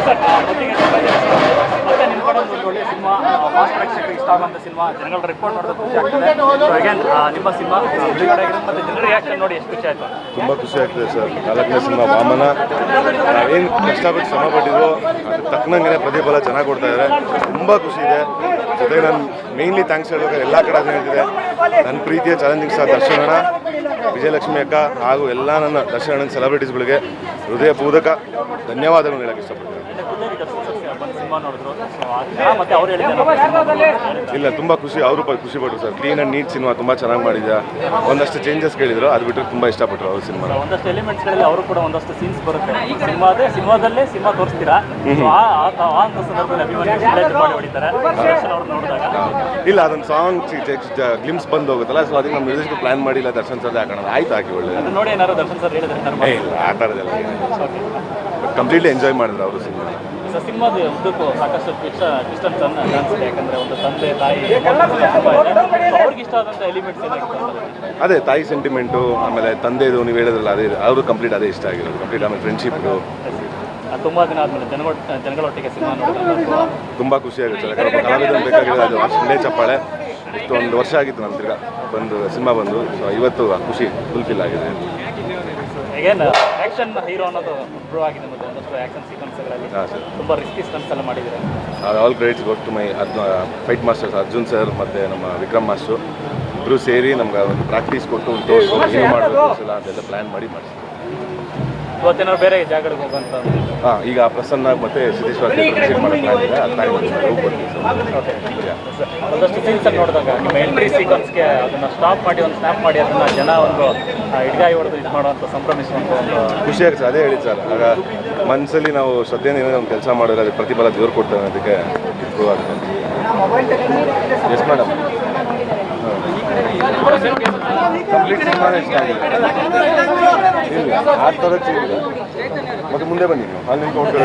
ಮತ್ತೆ ನಿಮ್ಮ ಕಡೆ ಒಂದು ಒಳ್ಳೆ ಸಿನಿಮಾ ಮಾಸ್ ಪ್ರೇಕ್ಷಕರಿಗೆ ಇಷ್ಟ ಆಗುವಂಥ ಸಿನಿಮಾ ಜನಗಳ ರಿಪೋರ್ಟ್ ನೋಡೋದು ಖುಷಿ ಆಗ್ತದೆ. ಸೊ ಅಗೇನ್ ನಿಮ್ಮ ಸಿನಿಮಾ ಬಿಡುಗಡೆ ಆಗಿರೋದು ಮತ್ತು ಜನರ ರಿಯಾಕ್ಷನ್ ನೋಡಿ ಎಷ್ಟು ಖುಷಿ ಆಯಿತು? ತುಂಬ ಖುಷಿ ಆಗ್ತದೆ ಸರ್. 4ನೇ ಸಿನಿಮಾ ವಾಮನ ನಾವೇನು ಕಷ್ಟಪಟ್ಟು ಶ್ರಮ ಪಟ್ಟಿದ್ವೋ ಅದು ತಕ್ಕನಂಗೆ ಪ್ರತಿಫಲ ಚೆನ್ನಾಗಿ ಕೊಡ್ತಾ ಇದ್ದಾರೆ. ತುಂಬ ಖುಷಿ ಇದೆ. ಜೊತೆಗೆ ನಾನು ಮೇಯ್ನ್ಲಿ ಥ್ಯಾಂಕ್ಸ್ ಹೇಳ್ಬೇಕಾದ್ರೆ ಎಲ್ಲ ಕಡೆ ಅದನ್ನ ಹೇಳ್ತಿದೆ, ನನ್ನ ಪ್ರೀತಿಯ ಚಾಲೆಂಜಿಂಗ್ ಸ್ಟಾರ್ ದರ್ಶನ್ ಅಣ್ಣ, ವಿಜಯಲಕ್ಷ್ಮಿ ಅಕ್ಕ ಹಾಗೂ ಎಲ್ಲ ನನ್ನ ದರ್ಶನ್ ಅಣ್ಣನ ಸೆಲೆಬ್ರಿಟೀಸ್ಗಳಿಗೆ ಹೃದಯಪೂರ್ವಕ ಧನ್ಯವಾದಗಳು ಹೇಳಕ್ಕೆ ಇಷ್ಟಪಡ್ತೀನಿ. ಇಲ್ಲ, ತುಂಬ ಖುಷಿ, ಅವರು ಖುಷಿ ಪಟ್ಟರು ಸರ್. ಕ್ಲೀನ್ ಆ್ಯಂಡ್ ನೀಟ್ ಸಿನಿಮಾ ತುಂಬ ಚೆನ್ನಾಗಿ ಮಾಡಿದ್ಯಾ. ಒಂದಷ್ಟು ಚೇಂಜಸ್ ಕೇಳಿದ್ರು, ಅದು ಬಿಟ್ಟರೆ ತುಂಬ ಇಷ್ಟಪಟ್ಟರು ಅವ್ರ ಸಿನಿಮಾ. ಒಂದಷ್ಟು ಎಲಿಮೆಂಟ್ಸ್ಗಳಲ್ಲಿ ಅವರು ಕೂಡ ಒಂದಷ್ಟು ಸೀನ್ಸ್ ಬರುತ್ತೆ ಸಿನಿಮಾದಲ್ಲೇ ಸಿನಿಮಾ ತೋರಿಸ್ತೀರಾ, ಸಂದರ್ಭದಲ್ಲಿ ಅಭಿಮಾನಿಗಳು ಹೊಡಿತಾರೆ ನೋಡಿದಾಗ. ಇಲ್ಲ, ಅದೊಂದು ಸಾಂಗ್ ಗ್ಲಿಮ್ಸ್ ಬಂದು ಹೋಗುತ್ತಲ್ಲ, ಸೊ ಅದಕ್ಕೆ ನಮ್ಮ ಮ್ಯೂಸಿಕ್ ಪ್ಲಾನ್ ಮಾಡಿಲ್ಲ ದರ್ಶನ್ ಸರ್ ಹಾಕೋಣ ಆಯ್ತು ಹಾಕಿ ಒಳ್ಳೆ ನೋಡಿ ಏನಾದ್ರು ದರ್ಶನ್ ಸರ್ ಹೇಳಿದ್ರೆ ಇಲ್ಲ ಆ ಥರದ್ದೆಲ್ಲ ಕಂಪ್ಲೀಟ್ಲಿ ಎಂಜಾಯ್ ಮಾಡಿದ್ರು ಅವರು ಸಿನಿಮಾ. ಸಿನಿಮಾದ ಉದ್ದಕ್ಕೂ ಸಾಕಷ್ಟು ಟ್ವಿಸ್ಟ್ ಅನ್ಸುತ್ತೆ. ಯಾಕಂದರೆ ಒಂದು ತಂದೆ ತಾಯಿ ಅವ್ರಿಗೆ ಇಷ್ಟ ಆದಂಥ ಎಲಿಮೆಂಟ್ಸ್ ಏನಾಗಿತ್ತು? ಅದೇ ತಾಯಿ ಸೆಂಟಿಮೆಂಟು, ಆಮೇಲೆ ತಂದೆದು ನೀವು ಹೇಳಿದ್ರಲ್ಲ ಅದೇ ಅವರು ಕಂಪ್ಲೀಟ್ ಅದೇ ಇಷ್ಟ ಆಗಿರೋದು ಕಂಪ್ಲೀಟ್. ಆಮೇಲೆ ಫ್ರೆಂಡ್ಶಿಪ್ದು ತುಂಬ ದಿನ ಆದಮೇಲೆ ಜನಗಳೊಟ್ಟಿಗೆ ಸಿನಿಮಾ ನೋಡೋದು ತುಂಬ ಖುಷಿ ಆಗುತ್ತೆ. ಯಾಕಂದ್ರೆ ಕಲಾವಿದ ಬೇಕಾಗಿರೋದು ಅದು ಅಷ್ಟೇ ಚಪ್ಪಾಳೆ. ಇಷ್ಟೊಂದು ವರ್ಷ ಆಗಿತ್ತು ನಮ್ಮ ತಿರ್ಗಾ ಬಂದು ಸಿನಿಮಾ ಬಂದು, ಸೊ ಇವತ್ತು ಖುಷಿ ಫುಲ್ಫಿಲ್ ಆಗಿದೆ. ಏನು ಆ್ಯಕ್ಷನ್ ಹೀರೋ ಅನ್ನೋದು ಇಂಪ್ರೂವ್ ಆಗಿದೆ ಮತ್ತು ಒಂದಷ್ಟು ಆ್ಯಕ್ಷನ್ ಸೀಕ್ವೆನ್ಸ್ಗಳಲ್ಲಿ ತುಂಬ ರಿಸ್ಕಿ ಸ್ಟನ್ಸ್ ಎಲ್ಲ ಮಾಡಿದ್ದಾರೆ. All credits goes to my fight masters Arjun sir ಮತ್ತು ನಮ್ಮ ವಿಕ್ರಮ್ ಮಾಸ್ಟರು ಇಬ್ಬರು ಸೇರಿ ನಮ್ಗೆ ಒಂದು ಪ್ರಾಕ್ಟೀಸ್ ಕೊಟ್ಟು ಒಂದು ತೋರಿಸು ಏನು ಮಾಡಬೇಕು ಅದೆಲ್ಲ ಪ್ಲ್ಯಾನ್ ಮಾಡಿ ಮಾಡಿಸ್ತೀವಿ. ಇವತ್ತೇನಾದ್ರು ಬೇರೆ ಜಾಗಗಳಿಗೆ ಹೋಗುವಂಥ ಈಗ ಪ್ರಸನ್ನ ಮತ್ತು ಸಿದ್ದೇಶ್ವರ ವಿಸಿಟ್ ಮಾಡೋ ಪ್ಲ್ಯಾನ್ ಇದೆ. ಆ ಟೈಮ್ ಒಂದಷ್ಟು ಸೀನ್ಸಲ್ಲಿ ನೋಡಿದಾಗ ನಿಮ್ಮ ಎಂಟ್ರಿ ಸೀಕ್ವೆನ್ಸ್ಗೆ ಅದನ್ನು ಸ್ಟಾಪ್ ಮಾಡಿ ಒಂದು ಸ್ನ್ಯಾಪ್ ಮಾಡಿ ಅದನ್ನು ಜನ ಒಂದು ಹಿಡ್ಗಾಯಿ ಹೊಡೆದು ಇದು ಮಾಡುವಂಥ ಸಂಭ್ರಮಿಸುವಂಥ ಒಂದು ಖುಷಿ ಆಗುತ್ತೆ. ಅದೇ ಹೇಳಿದ್ದು ಸರ್, ಆಗ ಮನಸ್ಸಲ್ಲಿ ನಾವು ಶ್ರದ್ಧೆಯಿಂದ ಏನೋ ಒಂದು ಕೆಲಸ ಮಾಡಿದ್ರೆ ಅದಕ್ಕೆ ಪ್ರತಿಫಲ ದೇವ್ರು ಕೊಡ್ತಾರೆ, ಅದಕ್ಕೆ ಇಂಪ್ರೂವ್ ಆಗುತ್ತೆ. ಎಸ್ ಮೇಡಮ್, ಕಂಪ್ಲೀಟ್ ಸಿನಿಮಾನೇ ಇಷ್ಟ ಆಗಿದೆ. ಇಲ್ಲ ಆ ಥರ ಚೇಂಜ್ ಮತ್ತೆ ಮುಂದೆ ಬನ್ನಿ ನೀವು ಅಲ್ಲಿ ನಿಂತ್ಕೊಂಡು.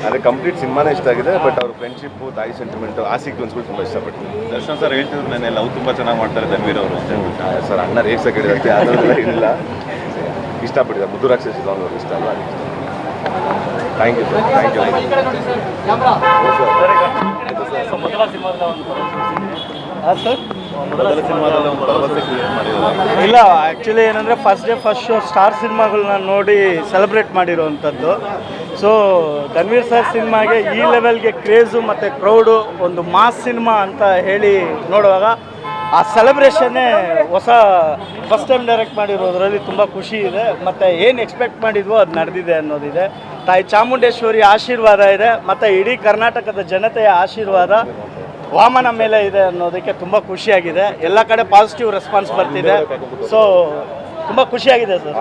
ಅದೇ ಕಂಪ್ಲೀಟ್ ಸಿನಿಮಾನೇ ಇಷ್ಟ ಆಗಿದೆ. ಬಟ್ ಅವ್ರ ಫ್ರೆಂಡ್ಶಿಪ್ಪು, ತಾಯಿ ಸೆಂಟಿಮೆಂಟು, ಆ ಸೀಕ್ವೆನ್ಸ್ಗಳು ತುಂಬ ಇಷ್ಟಪಡ್ತೀನಿ. ದರ್ಶನ್ ಸರ್ ಹೇಳ್ತಿದ್ರು ನಾನು ಲವ್ ತುಂಬ ಚೆನ್ನಾಗಿ ಮಾಡ್ತಾರೆ ಧನ್ವೀರ್ ಅವರು ಅಂತ ಹೇಳ್ಬಿಟ್ಟು. ಸರ್ ಅಣ್ಣ ರೇಗ್ಸ ಕೇಳಿದಕ್ಕೆ ಅದೆಲ್ಲ ಇಲ್ಲ, ಇಷ್ಟಪಟ್ಟಿದ್ದಾರೆ. ಮುದ್ದು ರಾಕ್ಷಸಿ ಸಾಂಗ್ ಅವ್ರಿಗೆ ಇಷ್ಟ ಅಲ್ಲ, thank you sir. Thank you. ಮೊದಲ ಸಿನಿಮಾದ ಸರ್ ಮೊದಲ ಸಿನಿಮಾದಲ್ಲಿ ಒಂದು ಭರವಸೆ ಕ್ರಿಯೇಟ್ ಮಾಡಿದ್ದಾರೆ. ಇಲ್ಲ, ಆ್ಯಕ್ಚುಲಿ ಏನಂದರೆ ಫಸ್ಟ್ ಶೋ ಸ್ಟಾರ್ ಸಿನಿಮಾಗಳನ್ನ ನೋಡಿ ಸೆಲೆಬ್ರೇಟ್ ಮಾಡಿರೋವಂಥದ್ದು. ಸೊ ಧನ್ವೀರ್ ಸರ್ ಸಿನಿಮಾಗೆ ಈ ಲೆವೆಲ್ಗೆ ಕ್ರೇಜು ಮತ್ತು ಕ್ರೌಡು ಒಂದು ಮಾಸ್ ಸಿನಿಮಾ ಅಂತ ಹೇಳಿ ನೋಡುವಾಗ ಆ ಸೆಲೆಬ್ರೇಷನ್ನೇ ಫಸ್ಟ್ ಟೈಮ್ ಡೈರೆಕ್ಟ್ ಮಾಡಿರೋದ್ರಲ್ಲಿ ತುಂಬ ಖುಷಿ ಇದೆ. ಮತ್ತು ಏನು ಎಕ್ಸ್ಪೆಕ್ಟ್ ಮಾಡಿದ್ವೋ ಅದು ನಡೆದಿದೆ ಅನ್ನೋದಿದೆ. ತಾಯಿ ಚಾಮುಂಡೇಶ್ವರಿ ಆಶೀರ್ವಾದ ಇದೆ ಮತ್ತು ಇಡೀ ಕರ್ನಾಟಕದ ಜನತೆಯ ಆಶೀರ್ವಾದ ವಾಮನ ಮೇಲೆ ಇದೆ ಅನ್ನೋದಕ್ಕೆ ತುಂಬ ಖುಷಿಯಾಗಿದೆ. ಎಲ್ಲ ಕಡೆ ಪಾಸಿಟಿವ್ ರೆಸ್ಪಾನ್ಸ್ ಬರ್ತಿದೆ. ಸೊ ತುಂಬ ಖುಷಿಯಾಗಿದೆ ಸರ್.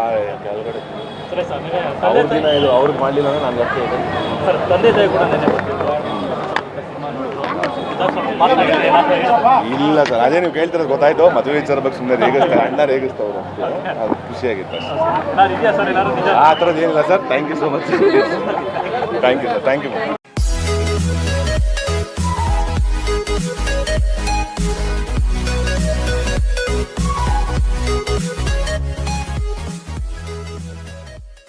ಇದು ಅವ್ರಿಗೆ ಮಾಡಲಿಲ್ಲ ಅಂದರೆ ನಾನು ಅಷ್ಟೇ ಇದೆ ಸರ್. ತಂದೆ ತಾಯಿ ಕೂಡ ಇಲ್ಲ ಸರ್, ಅದೇ ನೀವು ಕೇಳ್ತಿರೋದು ಗೊತ್ತಾಯ್ತು. ಮದುವೆ ವಿಚಾರ ಬಗ್ಗೆ ಸುಮ್ಮನೆ ರೇಗಿಸ್ತಾರೆ, ಅಣ್ಣ ರೇಗಿಸ್ತವ್ರು, ಅದು ಖುಷಿಯಾಗಿತ್ತು ಅಷ್ಟೇ. ಆ ಥರದ್ದು ಏನಿಲ್ಲ sir. Thank you so much. Thank you sir. Thank you.